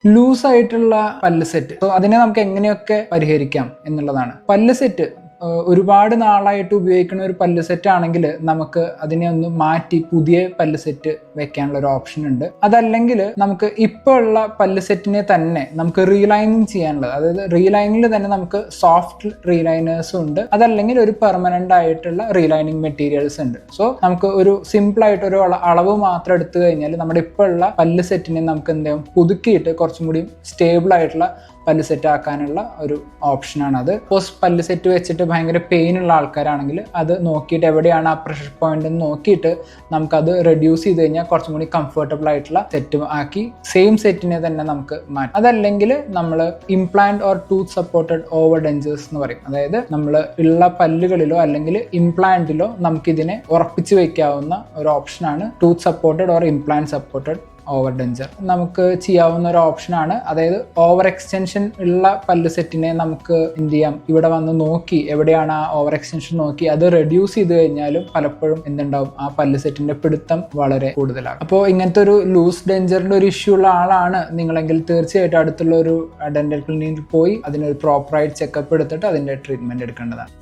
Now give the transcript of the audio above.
Loose ആയിട്ടുള്ള പല്ല് set, അതിനെ നമുക്ക് എങ്ങനെയൊക്കെ പരിഹരിക്കാം എന്നുള്ളതാണ്. പല്ല് സെറ്റ് ഒരുപാട് നാളായിട്ട് ഉപയോഗിക്കുന്ന ഒരു പല്ല് സെറ്റ് ആണെങ്കിൽ നമുക്ക് അതിനെ ഒന്ന് മാറ്റി പുതിയ പല്ല് സെറ്റ് വെക്കാനുള്ള ഒരു ഓപ്ഷൻ ഉണ്ട്. അതല്ലെങ്കിൽ നമുക്ക് ഇപ്പോൾ ഉള്ള പല്ല് സെറ്റിനെ തന്നെ നമുക്ക് റീലൈനിങ് ചെയ്യാനുള്ളത്, അതായത് റീലൈനിങ്ങിൽ തന്നെ നമുക്ക് സോഫ്റ്റ് റീലൈനേഴ്സും ഉണ്ട്, അതല്ലെങ്കിൽ ഒരു പെർമനന്റ് ആയിട്ടുള്ള റീലൈനിങ് മെറ്റീരിയൽസ് ഉണ്ട്. സോ നമുക്ക് ഒരു സിമ്പിൾ ആയിട്ട് ഒരു അളവ് മാത്രം എടുത്തു കഴിഞ്ഞാൽ നമ്മുടെ ഇപ്പോൾ ഉള്ള പല്ല് സെറ്റിനെ നമുക്ക് എന്ത് ചെയ്യും, പുതുക്കിയിട്ട് കുറച്ചും കൂടി സ്റ്റേബിൾ ആയിട്ടുള്ള പല്ല് സെറ്റ് ആക്കാനുള്ള ഒരു ഓപ്ഷനാണ് അത്. സപ്പോസ് പല്ല് സെറ്റ് വെച്ചിട്ട് ഭയങ്കര പെയിൻ ഉള്ള ആൾക്കാരാണെങ്കിൽ അത് നോക്കിയിട്ട് എവിടെയാണ് ആ പ്രഷർ പോയിന്റ് എന്ന് നോക്കിയിട്ട് നമുക്കത് റെഡ്യൂസ് ചെയ്ത് കഴിഞ്ഞാൽ കുറച്ചും കൂടി കംഫർട്ടബിൾ ആയിട്ടുള്ള സെറ്റ് ആക്കി സെയിം സെറ്റിനെ തന്നെ നമുക്ക് മാറ്റാം. അതല്ലെങ്കിൽ നമ്മൾ implant or tooth supported over dentures എന്ന് പറയും. അതായത് നമ്മൾ ഉള്ള പല്ലുകളിലോ അല്ലെങ്കിൽ ഇംപ്ലാന്റിലോ നമുക്കിതിനെ ഉറപ്പിച്ച് വെക്കാവുന്ന ഒരു ഓപ്ഷനാണ് tooth supported or implant supported over denture. നമുക്ക് ചെയ്യാവുന്ന ഒരു ഓപ്ഷനാണ്. അതായത് ഓവർ എക്സ്റ്റൻഷൻ ഉള്ള പല്ല് സെറ്റിനെ നമുക്ക് എന്ത് ചെയ്യാം, ഇവിടെ വന്ന് നോക്കി എവിടെയാണ് ആ ഓവർ എക്സ്റ്റൻഷൻ നോക്കി അത് റെഡ്യൂസ് ചെയ്ത് കഴിഞ്ഞാലും പലപ്പോഴും എന്തുണ്ടാവും, ആ പല്ല് സെറ്റിന്റെ പിടുത്തം വളരെ കൂടുതലാകും. അപ്പോൾ ഇങ്ങനത്തെ ഒരു ലൂസ് ഡെഞ്ചറിന്റെ ഒരു ഇഷ്യൂ ഉള്ള ആളാണ് നിങ്ങളെങ്കിൽ തീർച്ചയായിട്ടും അടുത്തുള്ള ഒരു ഡെന്റൽ ക്ലിനിക്കിൽ പോയി അതിനൊരു പ്രോപ്പറായിട്ട് ചെക്കപ്പ് എടുത്തിട്ട് അതിന്റെ ട്രീറ്റ്മെന്റ് എടുക്കേണ്ടതാണ്.